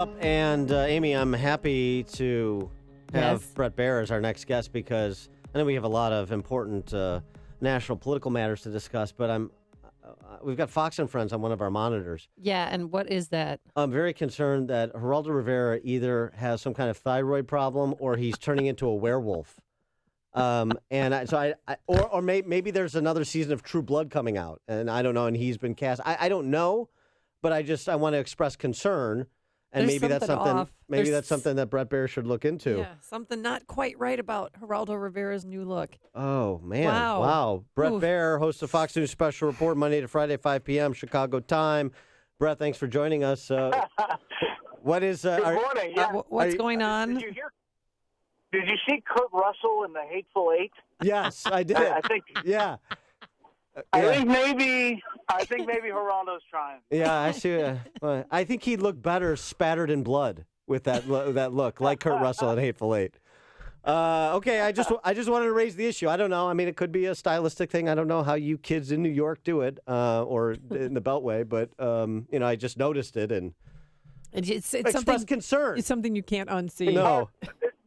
And Amy, I'm happy to have Yes. Bret Baier as our next guest because I know we have a lot of important national political matters to discuss. But we've got Fox and Friends on one of our monitors. Yeah, and what is that? I'm very concerned that Geraldo Rivera either has some kind of thyroid problem or he's turning into a werewolf. Maybe there's another season of True Blood coming out, and I don't know. And he's been cast. I don't know, but I want to express concern. And There's maybe that's something something. off. Maybe There's- that's something that Bret Baier should look into. Yeah, something not quite right about Geraldo Rivera's new look. Oh man! Wow. Bret Oof. Baier, host of Fox News Special Report, Monday to Friday, 5 p.m. Chicago time. Bret, thanks for joining us. What is? Good morning. Yeah. What's going on? Did you hear? Did you see Kurt Russell in The Hateful Eight? Yes, I did. I think. Yeah. I think maybe Geraldo's trying. Yeah, I see. I think he'd look better spattered in blood with that look, like Kurt Russell in Hateful Eight. Okay, I just wanted to raise the issue. I don't know. I mean, it could be a stylistic thing. I don't know how you kids in New York do it, or in the Beltway, but I just noticed it and It's expressed something. concern. It's something you can't unsee. No.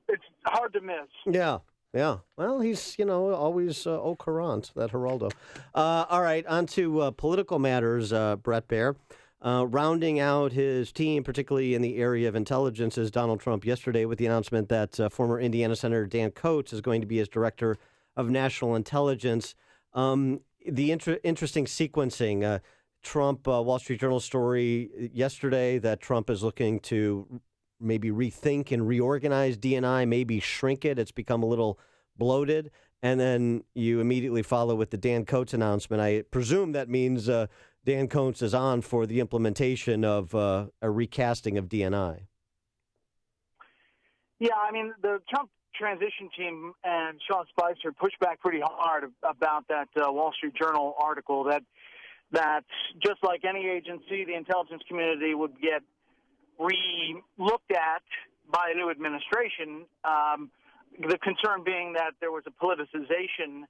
It's hard to miss. Yeah. Yeah. Well, he's, always au courant, that Geraldo. All right, on to political matters, Bret Baier. Rounding out his team, particularly in the area of intelligence, is Donald Trump yesterday with the announcement that former Indiana Senator Dan Coats is going to be his director of national intelligence. Interesting sequencing. Trump, Wall Street Journal story yesterday that Trump is looking to maybe rethink and reorganize DNI, maybe shrink it. It's become a little bloated. And then you immediately follow with the Dan Coats announcement. I presume that means Dan Coats is on for the implementation of a recasting of DNI. Yeah, I mean, the Trump transition team and Sean Spicer pushed back pretty hard about that Wall Street Journal article that just like any agency, the intelligence community would get re-looked at by a new administration, the concern being that there was a politicization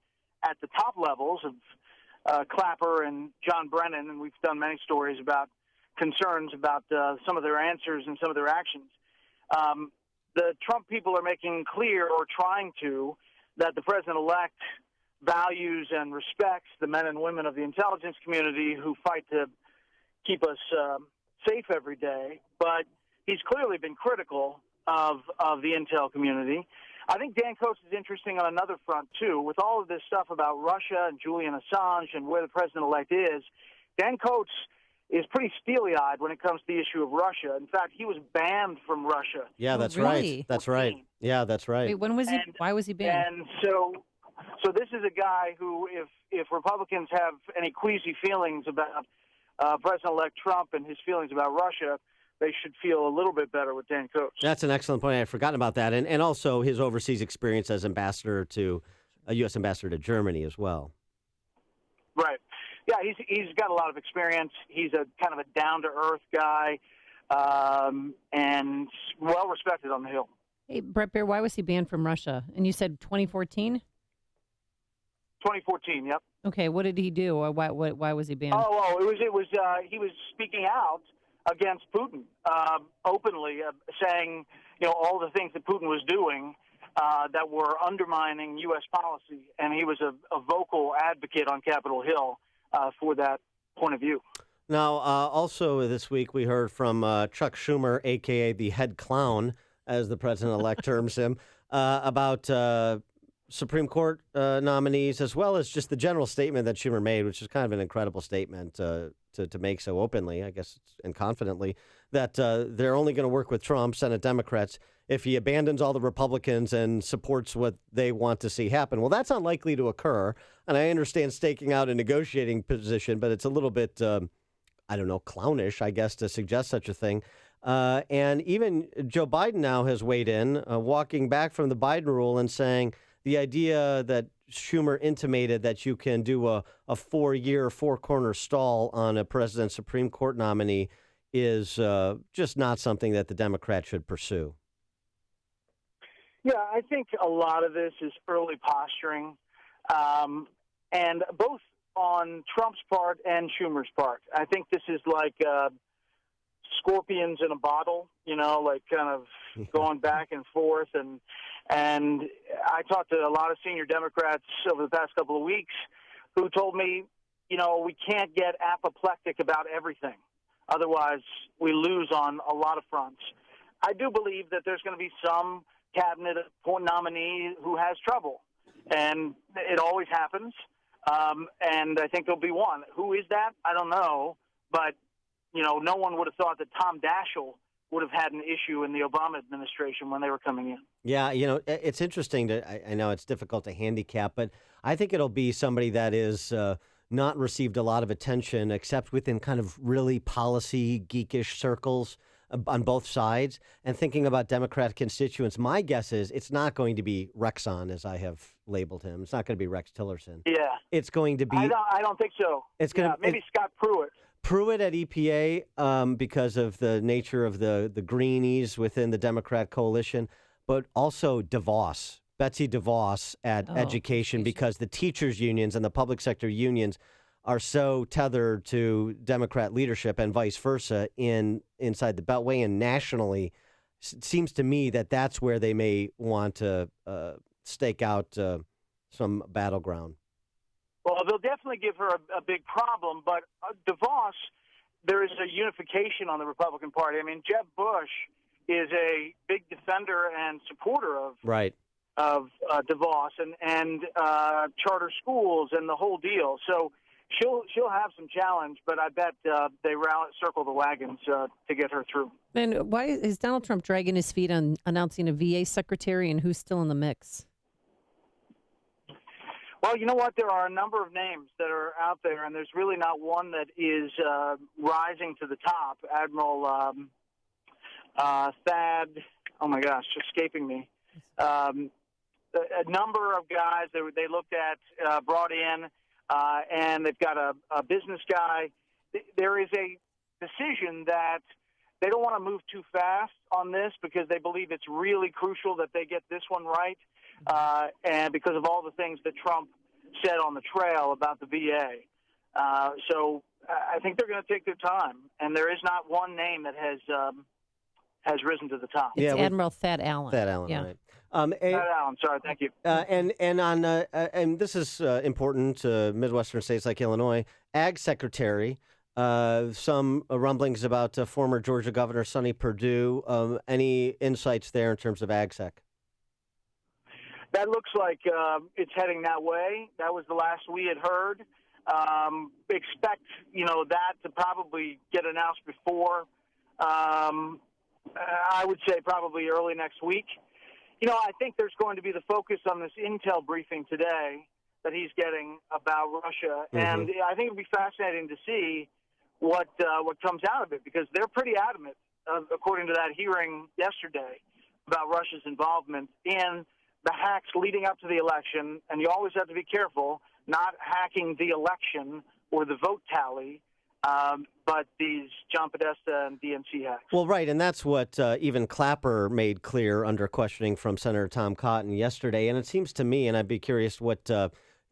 at the top levels of Clapper and John Brennan, and we've done many stories about concerns about some of their answers and some of their actions. The Trump people are making clear, or trying to, that the president-elect values and respects the men and women of the intelligence community who fight to keep us safe every day, but he's clearly been critical of the intel community. I think Dan Coats is interesting on another front, too. With all of this stuff about Russia and Julian Assange and where the president-elect is, Dan Coats is pretty steely-eyed when it comes to the issue of Russia. In fact, he was banned from Russia. Yeah, that's really? right. That's right. Yeah, that's right. Wait, when was he? Why was he banned? And so this is a guy who, if Republicans have any queasy feelings about President-elect Trump and his feelings about Russia, they should feel a little bit better with Dan Coats. That's an excellent point. I had forgotten about that. And also his overseas experience as a U.S. ambassador to Germany as well. Right. Yeah, he's got a lot of experience. He's a kind of a down-to-earth guy and well-respected on the Hill. Hey, Bret Baier, why was he banned from Russia? And you said 2014? 2014, yep. Okay, what did he do, or why was he banned? It was he was speaking out against Putin openly, saying all the things that Putin was doing that were undermining U.S. policy, and he was a vocal advocate on Capitol Hill for that point of view. Now, also this week we heard from Chuck Schumer, a.k.a. the head clown, as the president-elect terms him, about Supreme Court nominees, as well as just the general statement that Schumer made, which is kind of an incredible statement to make so openly, I guess, and confidently, that they're only going to work with Trump, Senate Democrats, if he abandons all the Republicans and supports what they want to see happen. Well, that's unlikely to occur, and I understand staking out a negotiating position, but it's a little bit, clownish, I guess, to suggest such a thing. And even Joe Biden now has weighed in, walking back from the Biden rule and saying the idea that Schumer intimated that you can do a 4-year, four-corner stall on a president's Supreme Court nominee is just not something that the Democrats should pursue. Yeah, I think a lot of this is early posturing, and both on Trump's part and Schumer's part. I think this is like scorpions in a bottle, like kind of going back and forth. And I talked to a lot of senior Democrats over the past couple of weeks who told me, we can't get apoplectic about everything. Otherwise, we lose on a lot of fronts. I do believe that there's going to be some cabinet nominee who has trouble, and it always happens. And I think there'll be one. Who is that? I don't know. But, no one would have thought that Tom Daschle would have had an issue in the Obama administration when they were coming in. Yeah, it's interesting I know it's difficult to handicap, but I think it'll be somebody that is not received a lot of attention except within kind of really policy geekish circles on both sides. And thinking about Democrat constituents, my guess is it's not going to be Rexon, as I have labeled him. It's not going to be Rex Tillerson. Yeah. It's going to be... I don't think so. It's going to maybe Scott Pruitt. Pruitt at EPA because of the nature of the greenies within the Democrat coalition, but also Betsy DeVos at education, because the teachers unions and the public sector unions are so tethered to Democrat leadership and vice versa inside the Beltway and nationally. It seems to me that that's where they may want to stake out some battleground. Well, they'll definitely give her a big problem, but DeVos, there is a unification on the Republican Party. I mean, Jeb Bush is a big defender and supporter of DeVos and charter schools and the whole deal. So she'll have some challenge, but I bet they circle the wagons to get her through. And why is Donald Trump dragging his feet on announcing a VA secretary, and who's still in the mix? Well, you know what? There are a number of names that are out there, and there's really not one that is rising to the top. Admiral Thad, oh my gosh, escaping me. A number of guys they looked at, brought in, and they've got a business guy. There is a decision that they don't want to move too fast on this because they believe it's really crucial that they get this one right. And because of all the things that Trump said on the trail about the VA. So I think they're going to take their time, and there is not one name that has risen to the top. It's Admiral Thad Allen. Thad Allen, yeah. right. Thad Allen, sorry, thank you. And this is important to Midwestern states like Illinois. Ag Secretary, some rumblings about former Georgia Governor Sonny Perdue. Any insights there in terms of Ag Sec? That looks like it's heading that way. That was the last we had heard. Expect, that to probably get announced before, I would say probably early next week. I think there's going to be the focus on this intel briefing today that he's getting about Russia. Mm-hmm. And I think it'll be fascinating to see what comes out of it, because they're pretty adamant, according to that hearing yesterday, about Russia's involvement in the hacks leading up to the election. And you always have to be careful not hacking the election or the vote tally, but these John Podesta and DNC hacks. Well, right, and that's what even Clapper made clear under questioning from Senator Tom Cotton yesterday. And it seems to me, and I'd be curious what kind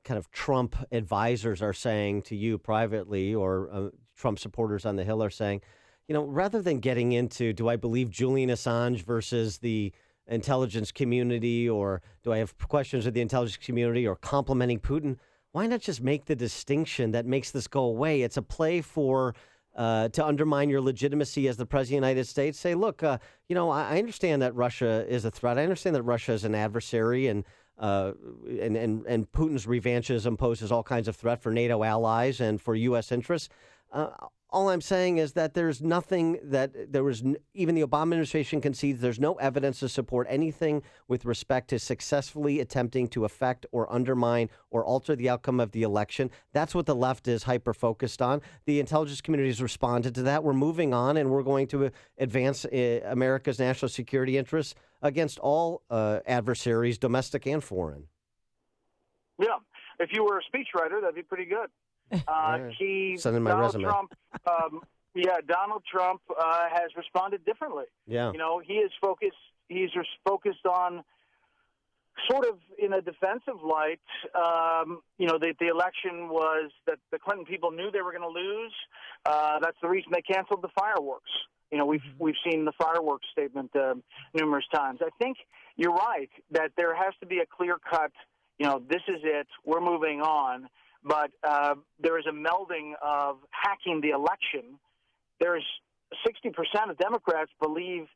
of Trump advisors are saying to you privately, or Trump supporters on the Hill are saying, rather than getting into, do I believe Julian Assange versus the intelligence community, or do I have questions of the intelligence community, or complimenting Putin? Why not just make the distinction that makes this go away? It's a play for to undermine your legitimacy as the president of the United States. Say, look, I understand that Russia is a threat. I understand that Russia is an adversary, and Putin's revanchism poses all kinds of threat for NATO allies and for U.S. interests. All I'm saying is that there's nothing that there was, even the Obama administration concedes there's no evidence to support anything with respect to successfully attempting to affect or undermine or alter the outcome of the election. That's what the left is hyper-focused on. The intelligence community has responded to that. We're moving on, and we're going to advance America's national security interests against all adversaries, domestic and foreign. Yeah. If you were a speechwriter, that'd be pretty good. Send in my resume. Donald Trump has responded differently. Yeah. He is focused. He's focused on sort of in a defensive light. The election was that the Clinton people knew they were going to lose. That's the reason they canceled the fireworks. We've seen the fireworks statement numerous times. I think you're right that there has to be a clear cut. This is it. We're moving on. But there is a melding of hacking the election. There's 60% of Democrats believe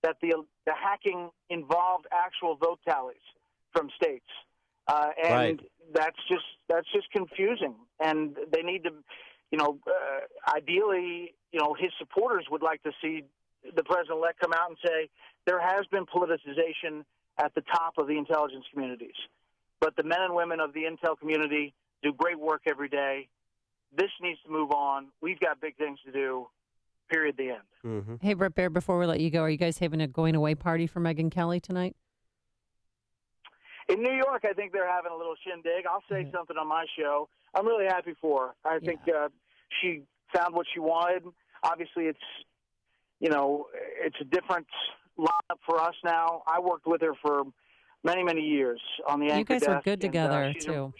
that the hacking involved actual vote tallies from states, and that's just confusing. And they need to, ideally, his supporters would like to see the president-elect come out and say there has been politicization at the top of the intelligence communities, but the men and women of the intel community do great work every day. This needs to move on. We've got big things to do. Period. The end. Mm-hmm. Hey, Bret Baier, before we let you go, are you guys having a going away party for Megyn Kelly tonight? In New York, I think they're having a little shindig. I'll say something on my show. I'm really happy for her. I think she found what she wanted. Obviously, it's a different lineup for us now. I worked with her for many, many years on the anchor desk. You guys were good together, too.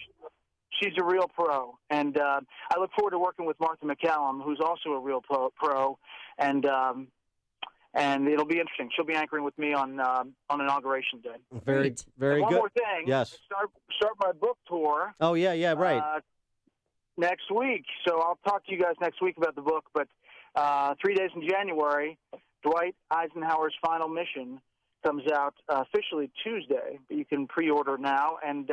She's a real pro, and I look forward to working with Martha McCallum, who's also a real pro, and it'll be interesting. She'll be anchoring with me on Inauguration Day. Very, very and good. One more thing. Yes. Start my book tour. Oh yeah, right. Next week. So I'll talk to you guys next week about the book. But 3 days in January, Dwight Eisenhower's Final Mission comes out officially Tuesday, but you can pre-order now, and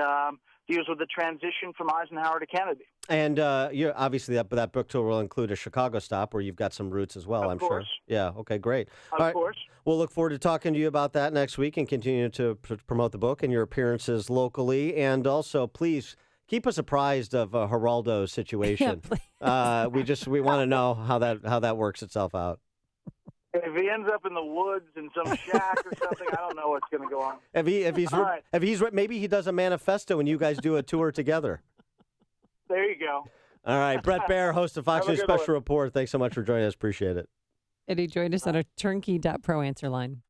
deals with the transition from Eisenhower to Kennedy. And obviously that book tour will include a Chicago stop where you've got some roots as well, I'm sure. Yeah, okay, great. Of course. We'll look forward to talking to you about that next week and continue to promote the book and your appearances locally. And also, please keep us apprised of Geraldo's situation. Yeah, we want to know how that works itself out. If he ends up in the woods in some shack or something, I don't know what's going to go on. Maybe he does a manifesto and you guys do a tour together. There you go. All right, Bret Baier, host of Fox News Special Report. Thanks so much for joining us. Appreciate it. And he joined us on a turnkey.pro answer line.